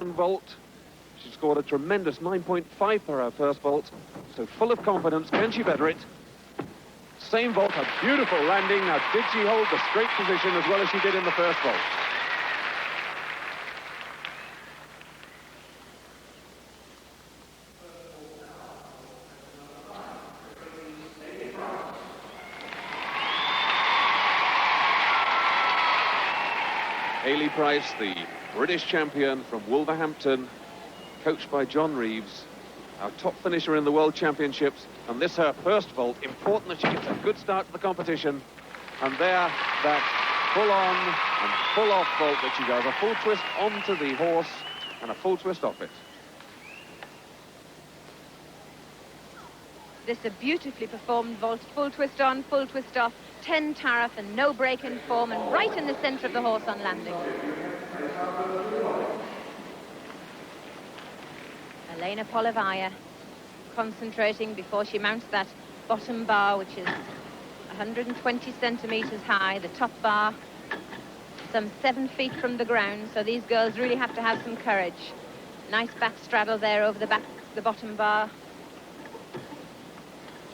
vault. She scored a tremendous 9.5 for her first vault. So full of confidence, can she better it? Same vault, a beautiful landing. Now, did she hold the straight position as well as she did in the first vault? Hayley Price, the British champion from Wolverhampton, coached by John Reeves, our top finisher in the World Championships, and this her first vault. Important that she gets a good start to the competition. And there, that full-on and full-off vault that she does, a full twist onto the horse and a full twist off it. This is a beautifully performed vault, full twist on, full twist off, 10 tariff and no break in form, and right in the centre of the horse on landing. Elena Polovaya concentrating before she mounts that bottom bar, which is 120 centimetres high, the top bar some 7 feet from the ground, so these girls really have to have some courage. Nice back straddle there over the bottom bar.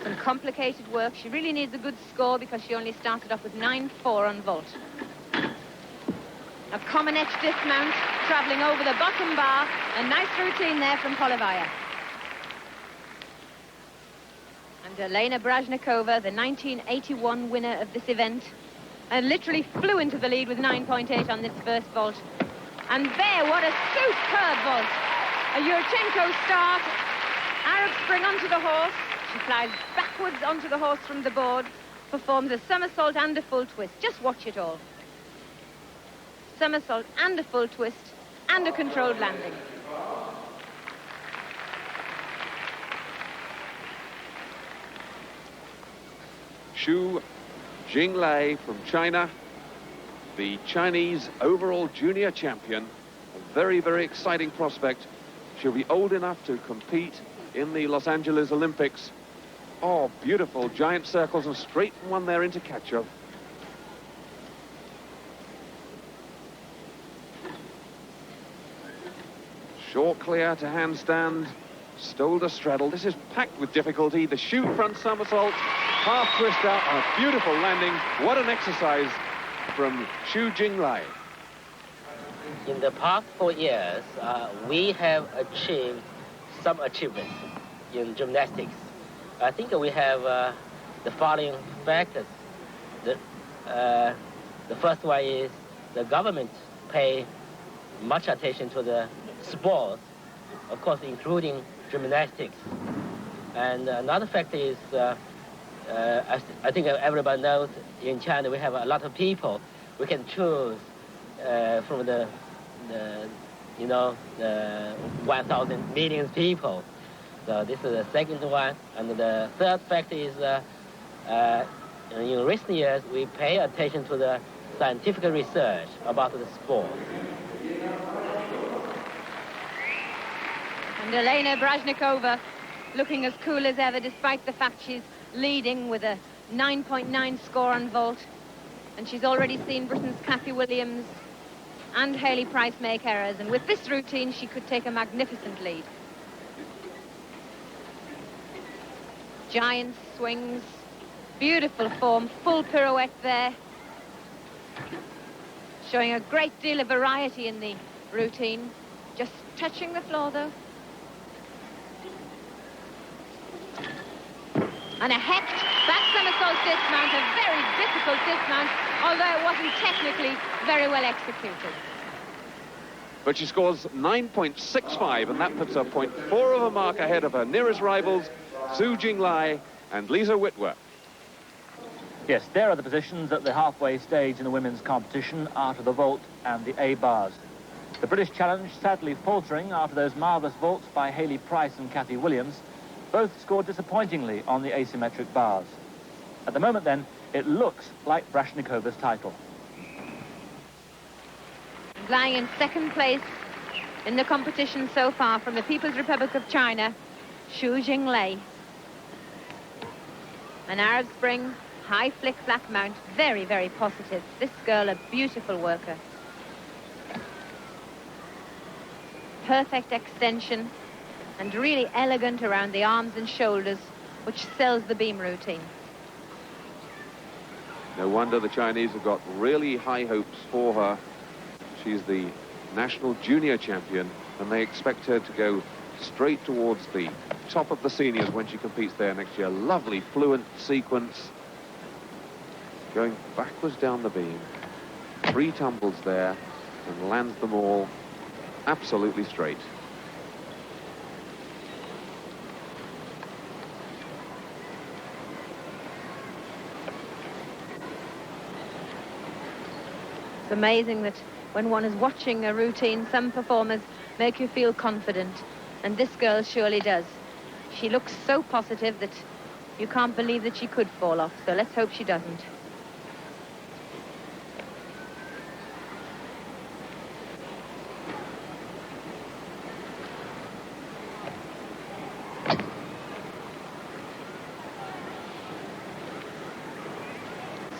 Some complicated work. She really needs a good score because she only started off with 9.4 on vault. A common edge dismount, travelling over the bottom bar. A nice routine there from Polovaya. And Elena Brajnikova, the 1981 winner of this event, and literally flew into the lead with 9.8 on this first vault. And there, what a superb vault. A Yurchenko start. Arab spring onto the horse. She flies backwards onto the horse from the board, performs a somersault and a full twist. Just watch it all. Somersault and a full twist and a controlled landing. Xu Jinglei from China, the Chinese overall junior champion. A very, very exciting prospect. She'll be old enough to compete in the Los Angeles Olympics. Oh, beautiful giant circles and straight one there into Kachov. Short clear to handstand, stole to straddle. This is packed with difficulty. The shoot front somersault, half twist out, and a beautiful landing. What an exercise from Xu Jinglei. In the past 4 years, we have achieved some achievements in gymnastics. I think we have the following factors. The first one is the government pay much attention to the sports, of course, including gymnastics. And another factor is, I think everybody knows, in China we have a lot of people. We can choose from the 1,000 million people. So this is the second one. And the third factor is, in recent years, we pay attention to the scientific research about the sport. And Elena Brajnikova looking as cool as ever, despite the fact she's leading with a 9.9 score on vault. And she's already seen Britain's Kathy Williams and Hayley Price make errors. And with this routine, she could take a magnificent lead. Giant swings, beautiful form, full pirouette there. Showing a great deal of variety in the routine. Just touching the floor, though. And a hecht back somersault dismount, a very difficult dismount, although it wasn't technically very well executed. But she scores 9.65, and that puts her 0.4 of a mark ahead of her nearest rivals, Xu Jinglei and Lisa Whitworth. Yes, there are the positions at the halfway stage in the women's competition after the vault and the A bars. The British challenge sadly faltering after those marvellous vaults by Hayley Price and Kathy Williams. Both scored disappointingly on the asymmetric bars. At the moment, then, it looks like Brajnikova's title. Lying in second place in the competition so far from the People's Republic of China, Xu Jinglei. An Arab spring, high flick black mount, very, very positive. This girl, a beautiful worker. perfect extension and really elegant around the arms and shoulders, which sells the beam routine. No wonder the Chinese have got really high hopes for her. She's the national junior champion, and they expect her to go straight towards the top of the seniors when she competes there next year. Lovely fluent sequence, going backwards down the beam. 3 tumbles there, and lands them all absolutely straight. It's amazing that when one is watching a routine, some performers make you feel confident, and this girl surely does. She looks so positive that you can't believe that she could fall off, so let's hope she doesn't.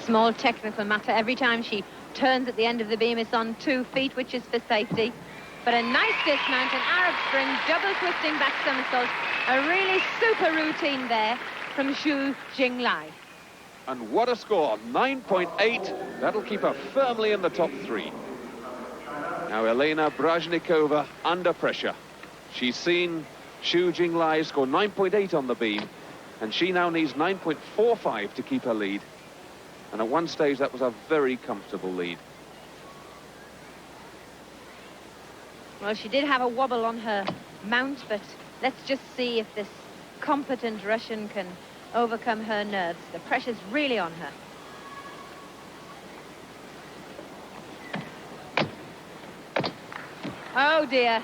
Small technical matter. Every time she turns at the end of the beam, it's on 2 feet, which is for safety. But a nice dismount, an Arab spring, double twisting back somersault. A really super routine there from Zhu Jinglai. And what a score, 9.8. That'll keep her firmly in the top 3. Now Elena Brajnikova under pressure. She's seen Zhu Jinglai score 9.8 on the beam, and she now needs 9.45 to keep her lead. And at one stage, that was a very comfortable lead. Well, she did have a wobble on her mount, but let's just see if this competent Russian can overcome her nerves. The pressure's really on her. Oh, dear.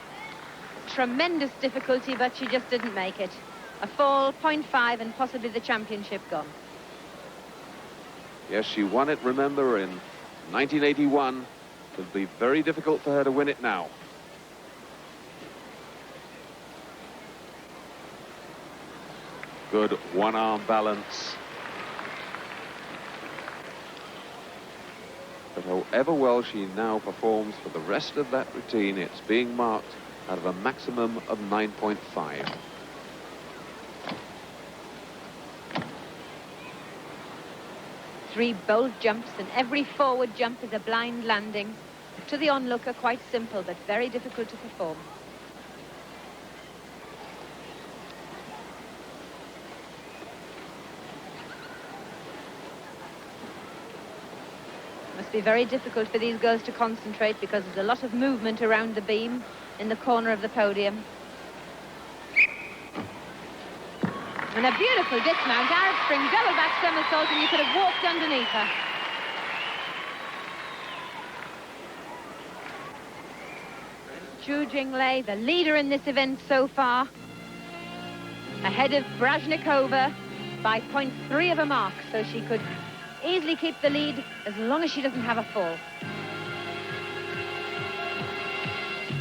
Tremendous difficulty, but she just didn't make it. A fall, 0.5, and possibly the championship gone. Yes, she won it, remember, in 1981. It'll be very difficult for her to win it now. Good one-arm balance. But however well she now performs for the rest of that routine, it's being marked out of a maximum of 9.5. Three bold jumps, and every forward jump is a blind landing. To the onlooker, quite simple, but very difficult to perform. Must be very difficult for these girls to concentrate because there's a lot of movement around the beam in the corner of the podium. And a beautiful dismount, Arab spring, double back somersault, and you could have walked underneath her. Zhu Jinglai, the leader in this event so far, ahead of Brajnikova by 0.3 of a mark, so she could easily keep the lead as long as she doesn't have a fall.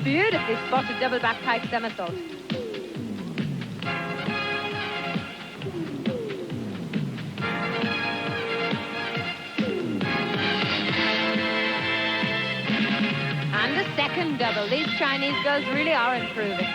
Beautifully spotted double back pike somersault. And a second double. These Chinese girls really are improving.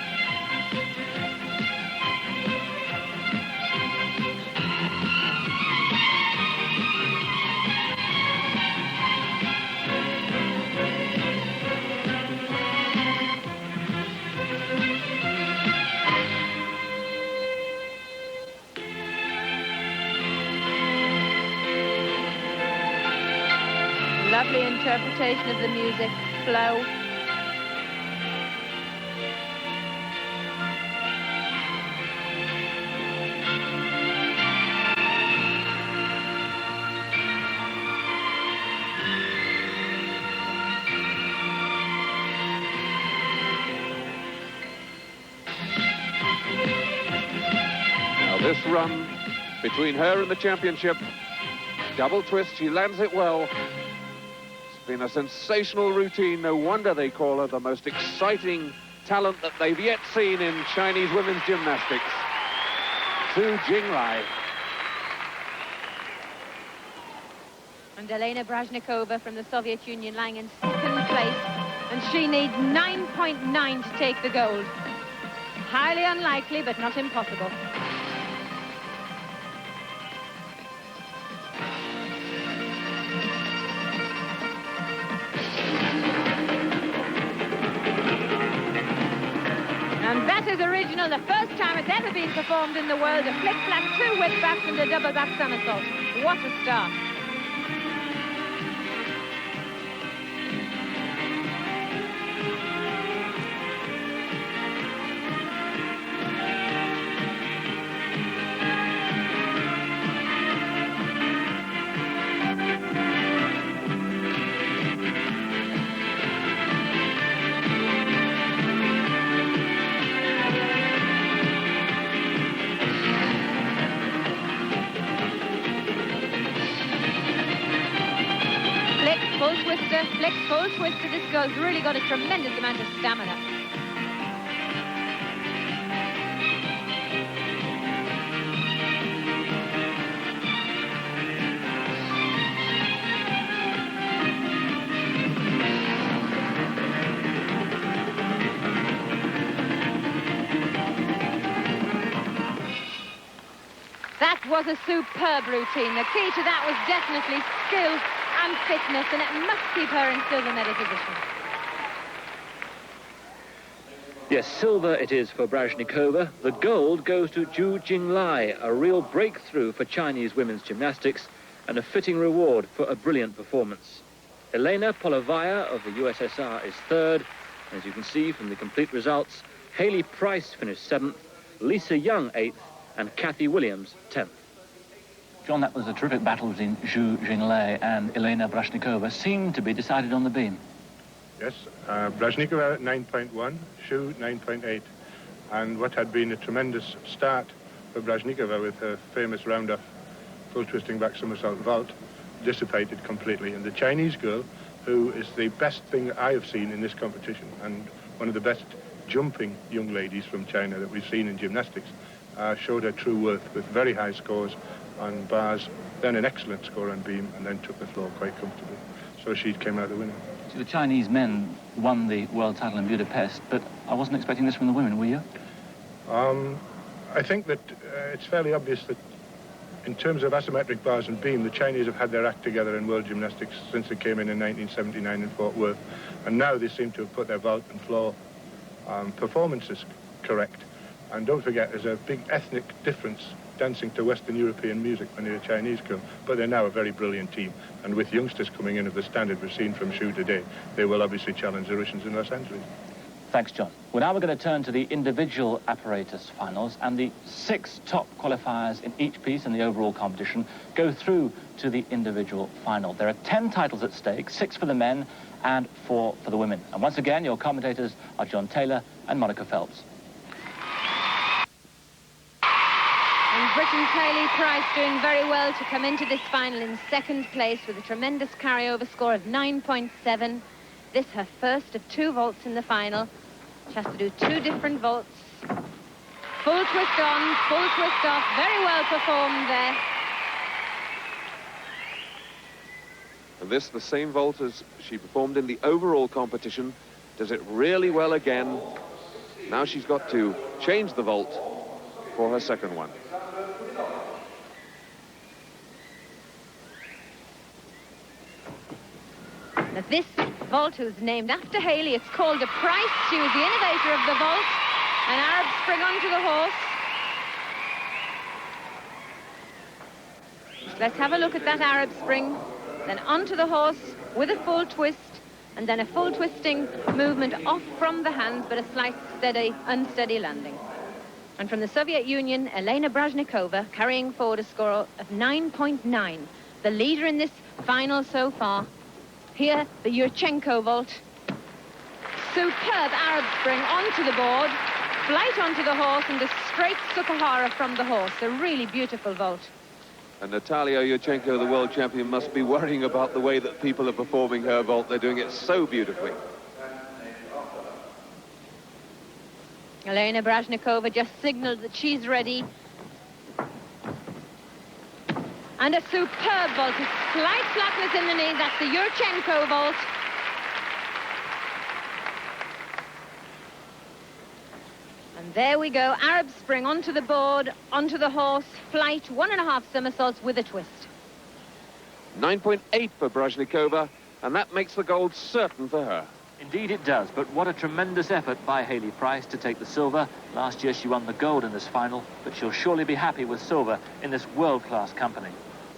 Lovely interpretation of the music, flow. Now this run between her and the championship, double twist, she lands it well. Been a sensational routine. No wonder they call her the most exciting talent that they've yet seen in Chinese women's gymnastics. Zhu Jinglai. And Elena Brajnikova from the Soviet Union lying in second place. And she needs 9.9 to take the gold. Highly unlikely, but not impossible. And that is original, the first time it's ever been performed in the world. A flick-flack, 2 whip-backs and a double-back somersault. What a start. Full twister, flick, full twister. This girl's really got a tremendous amount of stamina. That was a superb routine. The key to that was definitely skill and fitness, and it must keep her in silver medal position. Yes, silver it is for Brashnikova. The gold goes to Zhu Jinglai, a real breakthrough for Chinese women's gymnastics and a fitting reward for a brilliant performance. Elena Polovaya of the USSR is third. And as you can see from the complete results, Haley Price finished 7th, Lisa Young 8th, and Kathy Williams 10th. John, that was a terrific battle between Zhu Jinglai and Elena Brashnikova. Seemed to be decided on the beam. Yes, Brashnikova 9.1, Zhu 9.8. And what had been a tremendous start for Brashnikova with her famous round-off full twisting back somersault vault dissipated completely. And the Chinese girl, who is the best thing I have seen in this competition and one of the best jumping young ladies from China that we've seen in gymnastics, showed her true worth with very high scores on bars, then an excellent score on beam, and then took the floor quite comfortably. So she came out the winner. So the Chinese men won the world title in Budapest, but I wasn't expecting this from the women, were you? I think that it's fairly obvious that in terms of asymmetric bars and beam, the Chinese have had their act together in world gymnastics since they came in 1979 in Fort Worth, and now they seem to have put their vault and floor performances correct. And don't forget, there's a big ethnic difference dancing to Western European music when they're a Chinese girl, but they're now a very brilliant team. And with youngsters coming in of the standard we've seen from Zhu today, they will obviously challenge the Russians in Los Angeles. Thanks, John. Well, now we're going to turn to the individual apparatus finals, and the 6 top qualifiers in each piece in the overall competition go through to the individual final. There are 10 titles at stake, 6 for the men and 4 for the women. And once again, your commentators are John Taylor and Monica Phelps. Britain's Haley Price doing very well to come into this final in 2nd place with a tremendous carryover score of 9.7. This her first of 2 vaults in the final. She has to do 2 different vaults. Full twist on, full twist off. Very well performed there. And this, the same vault as she performed in the overall competition. Does it really well again. Now she's got to change the vault for her second one. Now this vault was named after Haley. It's called a Price. She was the innovator of the vault. An Arab spring onto the horse. Let's have a look at that Arab spring. Then onto the horse with a full twist. And then a full twisting movement off from the hands, but a slight unsteady landing. And from the Soviet Union, Elena Brashnikova carrying forward a score of 9.9. The leader in this final so far. Here, the Yurchenko vault. Superb Arab spring onto the board, flight onto the horse, and a straight Sukahara from the horse. A really beautiful vault. And Natalia Yurchenko, the world champion, must be worrying about the way that people are performing her vault. They're doing it so beautifully. Elena Brashnikova just signaled that she's ready. And a superb vault, a slight flatness in the knee. That's the Yurchenko vault. And there we go. Arab Spring onto the board, onto the horse, flight, 1.5 somersaults with a twist. 9.8 for Brajnikova, and that makes the gold certain for her. Indeed it does, but what a tremendous effort by Hayley Price to take the silver. Last year she won the gold in this final, but she'll surely be happy with silver in this world-class company.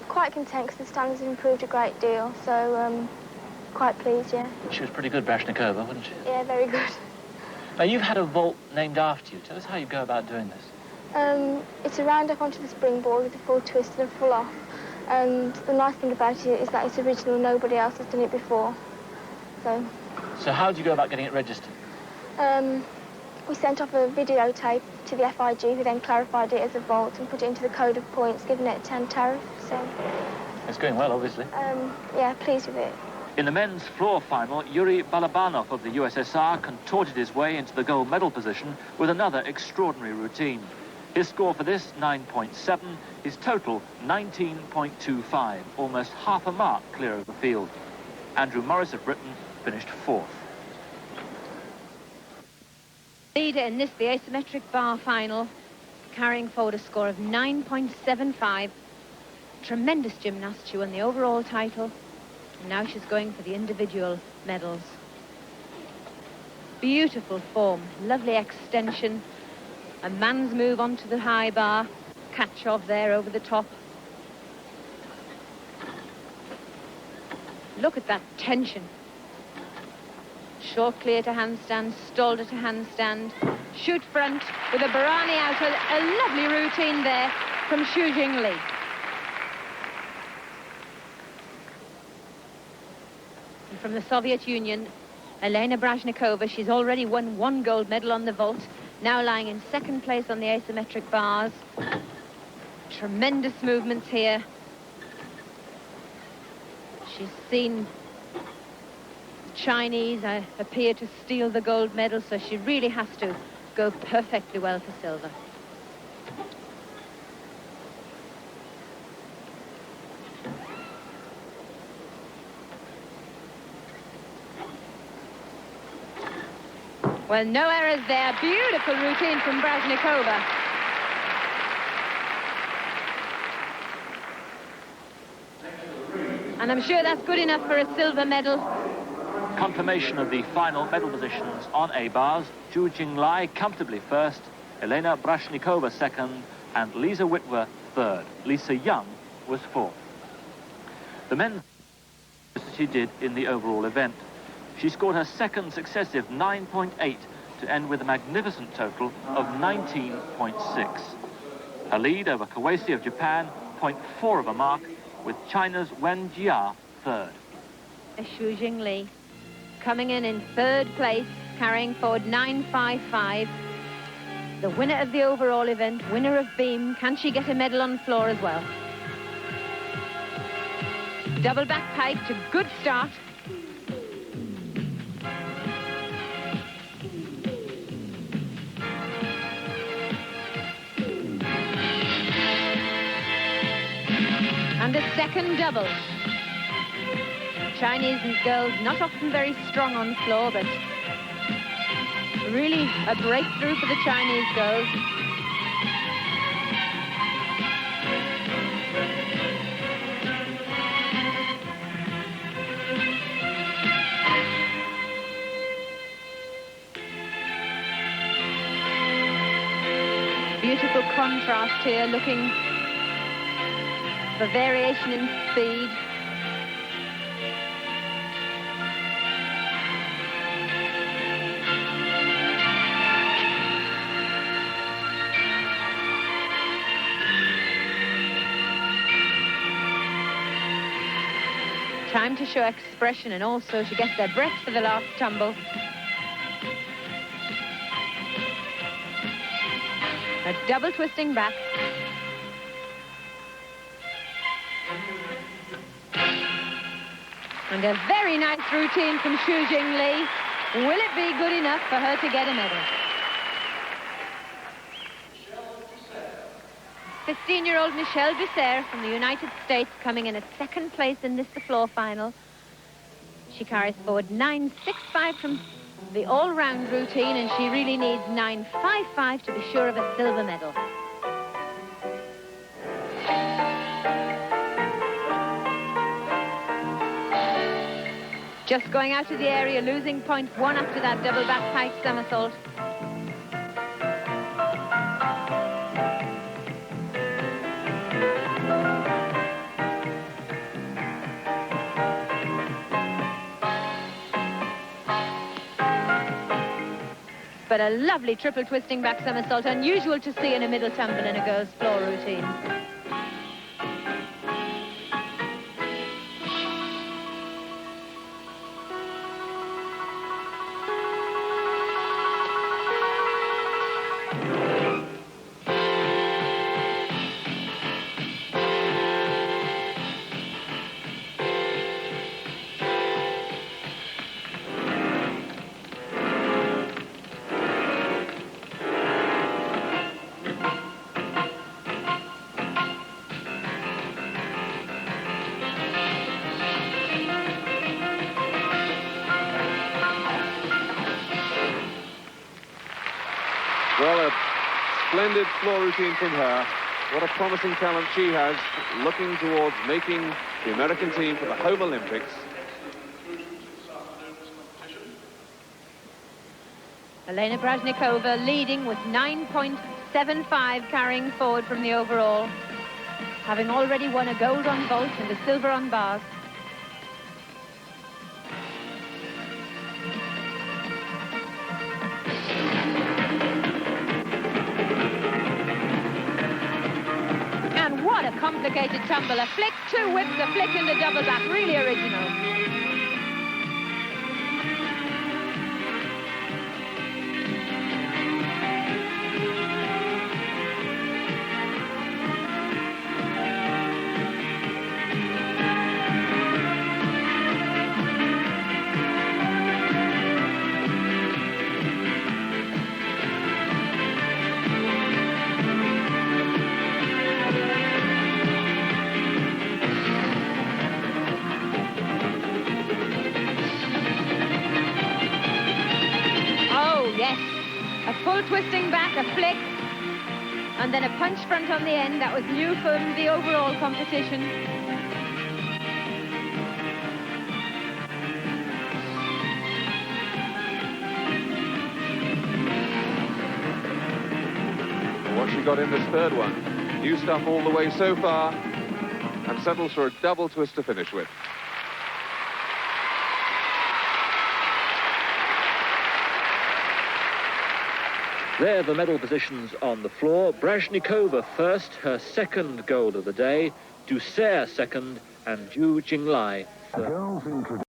Quite content because the standards have improved a great deal, so quite pleased, yeah. She was pretty good, Brajnikova, wasn't she? Yeah, very good. Now, you've had a vault named after you. Tell us how you go about doing this. It's a round up onto the springboard with a full twist and a full off. And the nice thing about it is that it's original, nobody else has done it before. So how do you go about getting it registered? We sent off a videotape to the FIG, who then clarified it as a vault and put it into the code of points, giving it a 10 tariff, so... It's going well, obviously. Yeah, pleased with it. In the men's floor final, Yuri Balabanov of the USSR contorted his way into the gold medal position with another extraordinary routine. His score for this, 9.7, his total, 19.25, almost half a mark clear of the field. Andrew Morris of Britain finished fourth. Leader in this, the asymmetric bar final, carrying forward a score of 9.75. Tremendous gymnast. She won the overall title. And now she's going for the individual medals. Beautiful form, lovely extension. A man's move onto the high bar. Catch off there over the top. Look at that tension. Short clear to handstand, stalled to handstand. Shoot front with a Barani out. A lovely routine there from Xu Jingli. And from the Soviet Union, Elena Brajnikova, she's already won 1 gold medal on the vault, now lying in 2nd place on the asymmetric bars. Tremendous movements here. She's seen the Chinese appear to steal the gold medal, so she really has to go perfectly well for silver. Well, no errors there. Beautiful routine from Brajnikova. And I'm sure that's good enough for a silver medal. Confirmation of the final medal positions on A bars. Zhu Jinglai comfortably first, Elena Brajnikova second, and Lisa Witwer third. Lisa Young was fourth. The men's she did in the overall event. She scored her 2nd successive 9.8 to end with a magnificent total of 19.6. Her lead over Kawase of Japan, 0.4 of a mark, with China's Wen Jia third. Xu Jingli coming in 3rd place, carrying forward 9.55. The winner of the overall event, winner of beam. Can she get a medal on floor as well? Double back pike to good start. And a 2nd double. Chinese girls not often very strong on floor, but really a breakthrough for the Chinese girls. Beautiful contrast here, looking for variation in speed. Time to show expression, and also she gets their breath for the last tumble. A double twisting back. And a very nice routine from Xu Jingli. Will it be good enough for her to get a medal? 15-year-old Michelle Visser from the United States coming in at 2nd place in this, the floor final. She carries forward 9.65 from the all-round routine, and she really needs 9.55 to be sure of a silver medal. Just going out of the area, losing point 1 after that double back pike somersault. But a lovely triple twisting back somersault, unusual to see in a middle tumble in a girl's floor routine. Well, a splendid floor routine from her. What a promising talent she has, looking towards making the American team for the home Olympics. Elena Brajnikova leading with 9.75 carrying forward from the overall, having already won a gold on vault and a silver on bars. What a complicated tumble. A flick, 2 whips, a flick in the double back. Really original. A full twisting back, a flick, and then a punch front on the end. That was new for the overall competition. What she got in this third one. New stuff all the way so far, and settles for a double twist to finish with. There are the medal positions on the floor. Brajnikova first, her second gold of the day. Ducer second, and Zhu Jinglai third.